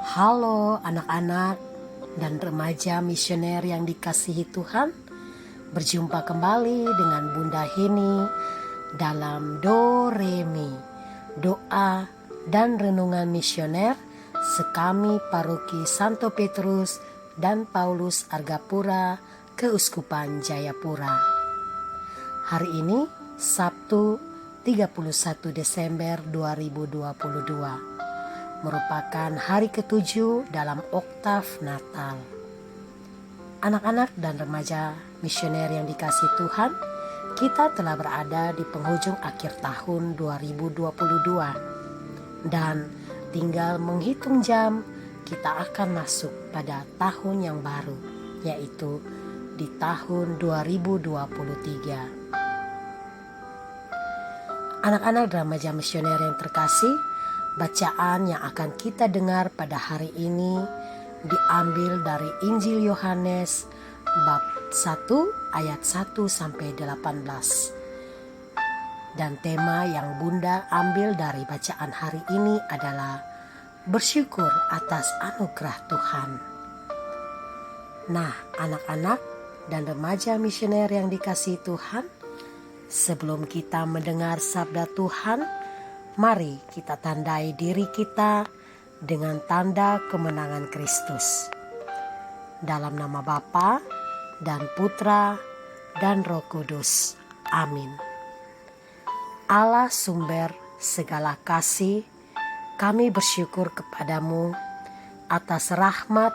Halo anak-anak dan remaja misioner yang dikasihi Tuhan. Berjumpa kembali dengan Bunda Heni dalam Do Re Mi, doa dan renungan misioner sekami Paroki Santo Petrus dan Paulus Argapura, Keuskupan Jayapura. Hari ini Sabtu 31 Desember 2022 merupakan hari ke-7 dalam oktav Natal. Anak-anak dan remaja misioner yang dikasihi Tuhan, kita telah berada di penghujung akhir tahun 2022 dan tinggal menghitung jam kita akan masuk pada tahun yang baru, yaitu di tahun 2023. Anak-anak dan remaja misioner yang terkasih, bacaan yang akan kita dengar pada hari ini diambil dari Injil Yohanes bab 1 ayat 1 sampai 18. Dan tema yang Bunda ambil dari bacaan hari ini adalah bersyukur atas anugerah Tuhan. Nah, anak-anak dan remaja misioner yang dikasihi Tuhan, sebelum kita mendengar sabda Tuhan, mari kita tandai diri kita dengan tanda kemenangan Kristus. Dalam nama Bapa dan Putra dan Roh Kudus. Amin. Allah sumber segala kasih, kami bersyukur kepadamu atas rahmat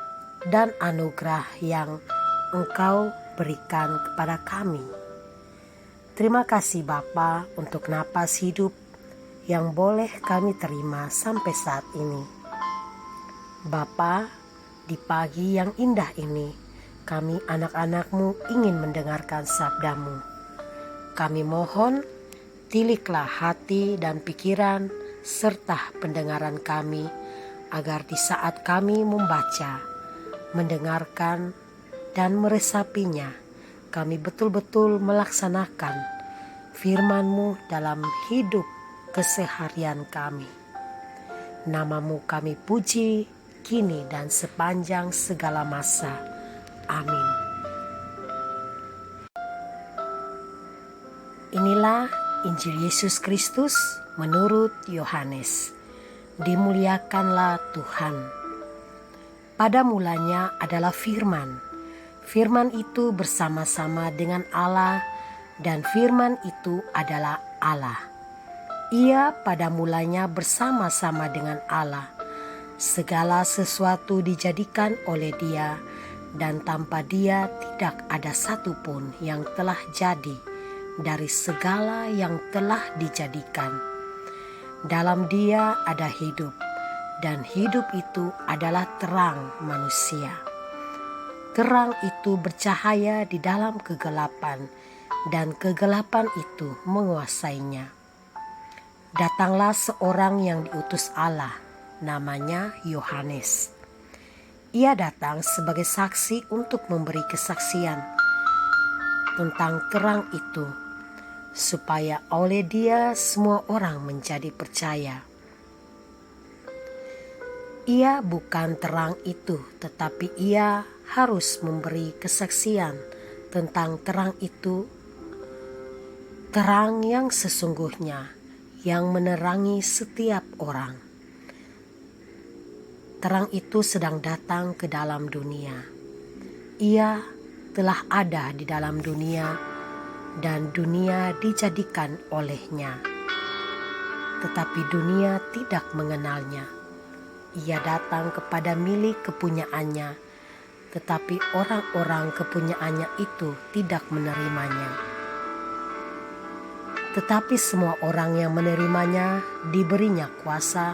dan anugerah yang Engkau berikan kepada kami. Terima kasih Bapa untuk napas hidup yang boleh kami terima sampai saat ini. Bapa, di pagi yang indah ini, kami anak-anak-Mu ingin mendengarkan sabda-Mu. Kami mohon, tiliklah hati dan pikiran serta pendengaran kami, agar di saat kami membaca, mendengarkan, dan meresapinya, kami betul-betul melaksanakan firman-Mu dalam hidup keseharian kami. Nama-Mu kami puji kini dan sepanjang segala masa. Amin. Inilah Injil Yesus Kristus menurut Yohanes. Dimuliakanlah Tuhan. Pada mulanya adalah firman. Firman itu bersama-sama dengan Allah, dan firman itu adalah Allah. Ia pada mulanya bersama-sama dengan Allah. Segala sesuatu dijadikan oleh Dia, dan tanpa Dia tidak ada satupun yang telah jadi dari segala yang telah dijadikan. Dalam Dia ada hidup, dan hidup itu adalah terang manusia. Terang itu bercahaya di dalam kegelapan, dan kegelapan itu menguasainya. Datanglah seorang yang diutus Allah, namanya Yohanes. Ia datang sebagai saksi untuk memberi kesaksian tentang terang itu, supaya oleh Dia semua orang menjadi percaya. Ia bukan terang itu, tetapi Ia harus memberi kesaksian tentang terang itu, terang yang sesungguhnya, yang menerangi setiap orang. Terang itu sedang datang ke dalam dunia. Ia telah ada di dalam dunia, dan dunia dijadikan olehnya. Tetapi dunia tidak mengenalnya. Ia datang kepada milik kepunyaannya, tetapi orang-orang kepunyaannya itu tidak menerimanya. Tetapi semua orang yang menerimanya diberinya kuasa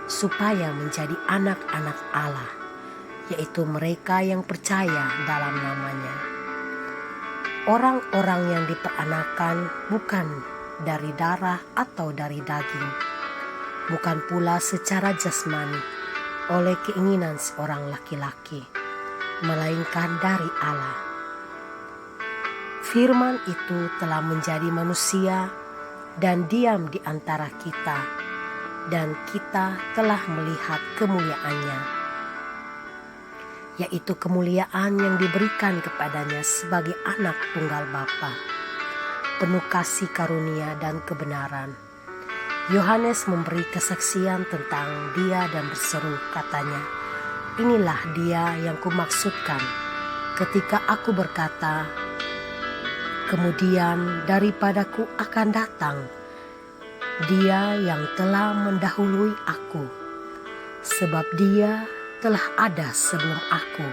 supaya menjadi anak-anak Allah, yaitu mereka yang percaya dalam namanya. Orang-orang yang diperanakan bukan dari darah atau dari daging, bukan pula secara jasmani oleh keinginan seorang laki-laki, melainkan dari Allah. Firman itu telah menjadi manusia dan diam di antara kita, dan kita telah melihat kemuliaannya, yaitu kemuliaan yang diberikan kepadanya sebagai anak tunggal Bapa, penuh kasih karunia dan kebenaran. Yohanes memberi kesaksian tentang dia dan berseru, katanya, "Inilah dia yang kumaksudkan ketika aku berkata, kemudian daripadaku akan datang dia yang telah mendahului aku, sebab dia telah ada sebelum aku.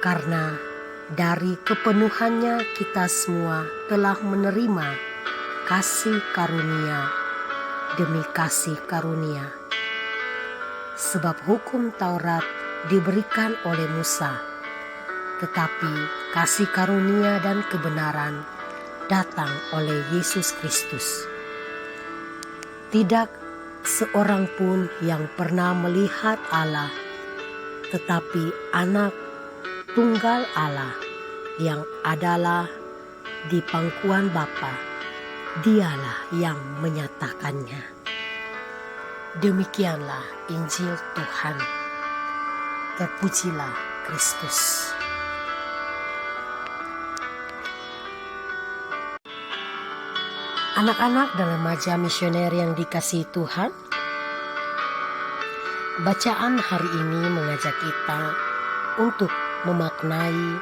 Karena dari kepenuhannya kita semua telah menerima kasih karunia demi kasih karunia. Sebab hukum Taurat diberikan oleh Musa, tetapi kasih karunia dan kebenaran datang oleh Yesus Kristus. Tidak seorang pun yang pernah melihat Allah, tetapi anak tunggal Allah yang adalah di pangkuan Bapa, dialah yang menyatakannya." Demikianlah Injil Tuhan. Terpujilah Kristus. Anak-anak dan remaja misioner yang dikasihi Tuhan, bacaan hari ini mengajak kita untuk memaknai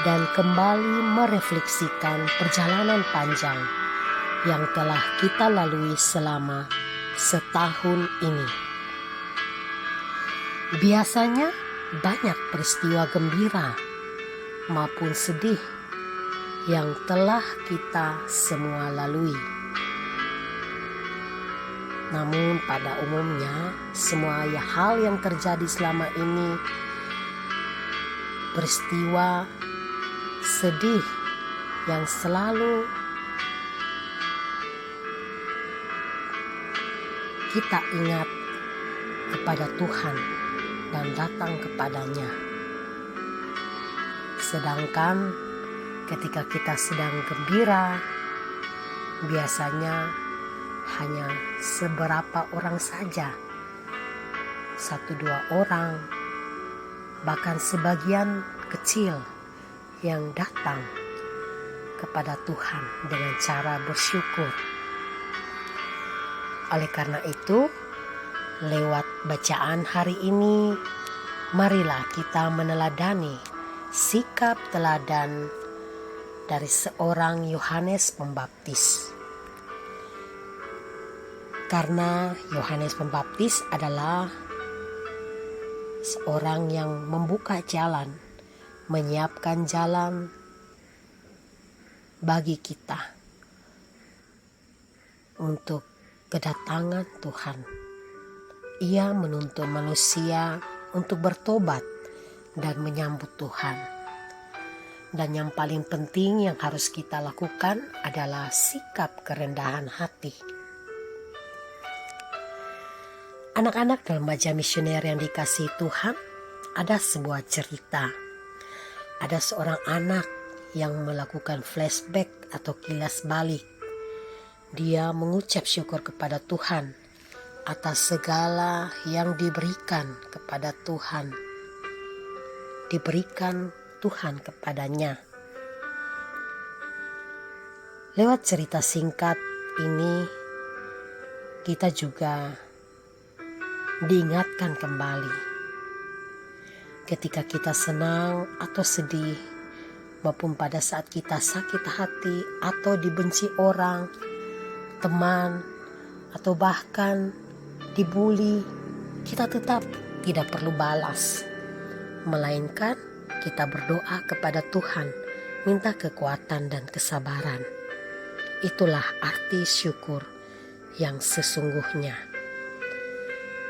dan kembali merefleksikan perjalanan panjang yang telah kita lalui selama setahun ini. Biasanya banyak peristiwa gembira maupun sedih yang telah kita semua lalui. Namun pada umumnya semua hal yang terjadi selama ini, peristiwa sedih yang selalu kita ingat kepada Tuhan dan datang kepadanya. Sedangkan ketika kita sedang gembira, biasanya hanya seberapa orang saja, 1-2 orang, bahkan sebagian kecil yang datang kepada Tuhan dengan cara bersyukur. Oleh karena itu, lewat bacaan hari ini, marilah kita meneladani sikap teladan dari seorang Yohanes Pembaptis. Karena Yohanes Pembaptis adalah seorang yang membuka jalan, menyiapkan jalan bagi kita untuk kedatangan Tuhan. Ia menuntun manusia untuk bertobat dan menyambut Tuhan. Dan yang paling penting yang harus kita lakukan adalah sikap kerendahan hati. Anak-anak dan remaja misioner yang dikasihi Tuhan, ada sebuah cerita. Ada seorang anak yang melakukan flashback atau kilas balik. Dia mengucap syukur kepada Tuhan atas segala yang diberikan kepada Tuhan. Diberikan Tuhan kepadanya. Lewat cerita singkat ini, kita juga diingatkan kembali ketika kita senang atau sedih, maupun pada saat kita sakit hati atau dibenci orang, teman, atau bahkan dibuli, kita tetap tidak perlu balas, melainkan kita berdoa kepada Tuhan, minta kekuatan dan kesabaran. Itulah arti syukur yang sesungguhnya.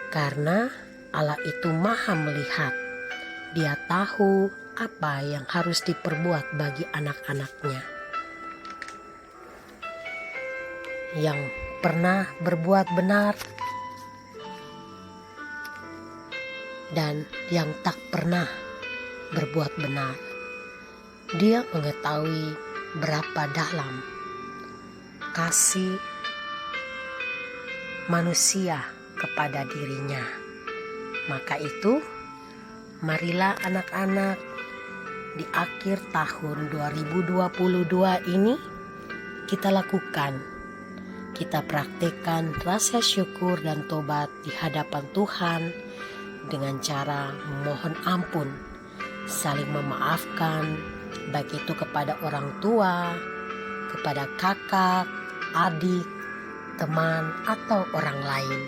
Karena Allah itu maha melihat, Dia tahu apa yang harus diperbuat bagi anak-anaknya. Yang pernah berbuat benar dan yang tak pernah berbuat benar. Dia mengetahui berapa dalam kasih manusia kepada dirinya. Maka itu, Marilah anak-anak, di akhir tahun 2022 ini kita lakukan, kita praktekkan rasa syukur dan tobat di hadapan Tuhan dengan cara memohon ampun, saling memaafkan, baik itu kepada orang tua, kepada kakak, adik, teman, atau orang lain.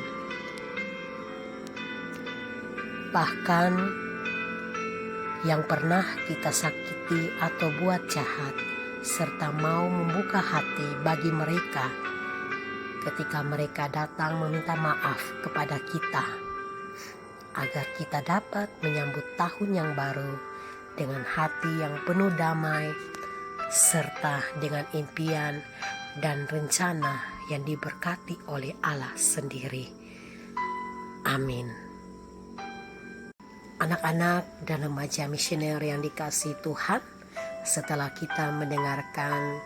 Bahkan yang pernah kita sakiti atau buat jahat, serta mau membuka hati bagi mereka ketika mereka datang meminta maaf kepada kita, agar kita dapat menyambut tahun yang baru dengan hati yang penuh damai, serta dengan impian dan rencana yang diberkati oleh Allah sendiri. Amin. Anak-anak dan remaja misioner yang dikasihi Tuhan, setelah kita mendengarkan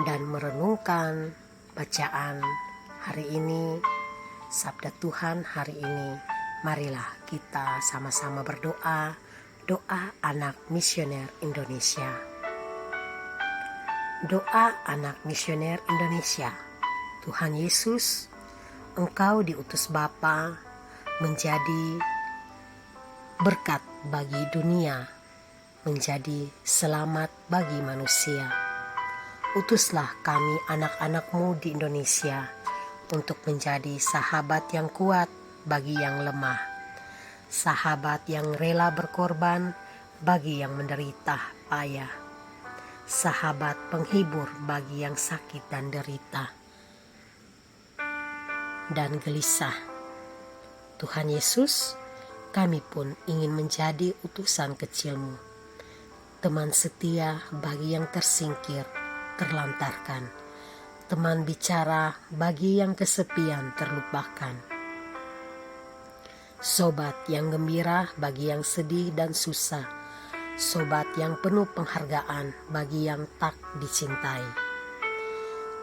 dan merenungkan bacaan hari ini, sabda Tuhan hari ini, marilah kita sama-sama berdoa, doa anak misioner Indonesia. Doa anak misioner Indonesia. Tuhan Yesus, Engkau diutus Bapa menjadi berkat bagi dunia, menjadi selamat bagi manusia. Utuslah kami anak-anak-Mu di Indonesia untuk menjadi sahabat yang kuat bagi yang lemah, sahabat yang rela berkorban bagi yang menderita payah, sahabat penghibur bagi yang sakit dan derita dan gelisah. Tuhan Yesus, kami pun ingin menjadi utusan kecil-Mu, teman setia bagi yang tersingkir, terlantarkan, teman bicara bagi yang kesepian, terlupakan, sobat yang gembira bagi yang sedih dan susah, sobat yang penuh penghargaan bagi yang tak dicintai.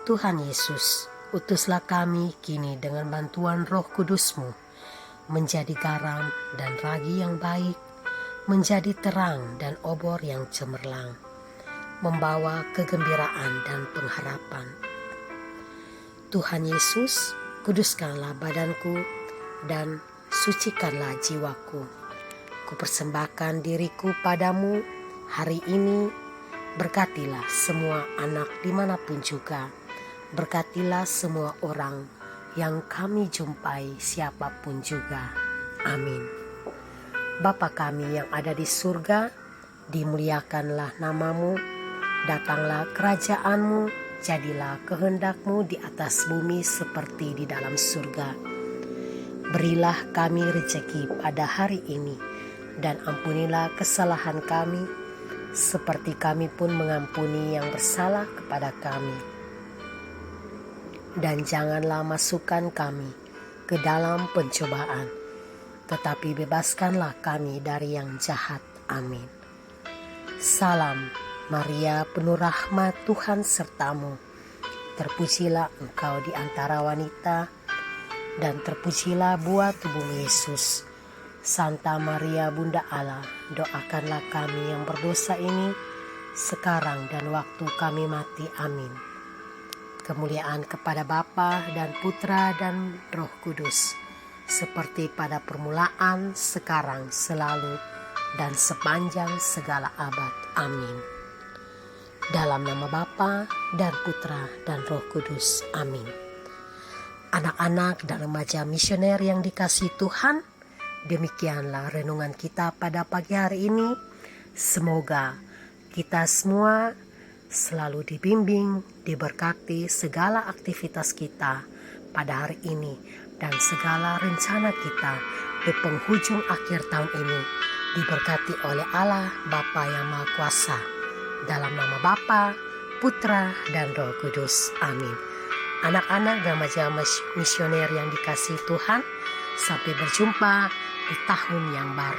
Tuhan Yesus, utuslah kami kini dengan bantuan Roh Kudus-Mu, menjadi garam dan ragi yang baik, menjadi terang dan obor yang cemerlang, membawa kegembiraan dan pengharapan. Tuhan Yesus, kuduskanlah badanku dan sucikanlah jiwaku. Kupersembahkan diriku padamu hari ini. Berkatilah semua anak dimanapun juga. Berkatilah semua orang yang kami jumpai, siapapun juga. Amin. Bapa kami yang ada di surga, dimuliakanlah nama-Mu, datanglah kerajaan-Mu, jadilah kehendak-Mu di atas bumi seperti di dalam surga. Berilah kami rezeki pada hari ini, dan ampunilah kesalahan kami, seperti kami pun mengampuni yang bersalah kepada kami. Dan janganlah masukkan kami ke dalam pencobaan, tetapi bebaskanlah kami dari yang jahat. Amin. Salam Maria, penuh rahmat, Tuhan sertamu. Terpujilah engkau di antara wanita, dan terpujilah buah tubuhmu Yesus. Santa Maria Bunda Allah, doakanlah kami yang berdosa ini, sekarang dan waktu kami mati. Amin. Kemuliaan kepada Bapa dan Putra dan Roh Kudus, seperti pada permulaan, sekarang, selalu, dan sepanjang segala abad. Amin. Dalam nama Bapa dan Putra dan Roh Kudus. Amin. Anak-anak dan remaja misioner yang dikasihi Tuhan, demikianlah renungan kita pada pagi hari ini. Semoga kita semua selalu dibimbing, diberkati segala aktivitas kita pada hari ini, dan segala rencana kita di penghujung akhir tahun ini diberkati oleh Allah Bapa yang Maha Kuasa. Dalam nama Bapa, Putra, dan Roh Kudus. Amin. Anak-anak dan remaja misioner yang dikasihi Tuhan, sampai berjumpa di tahun yang baru.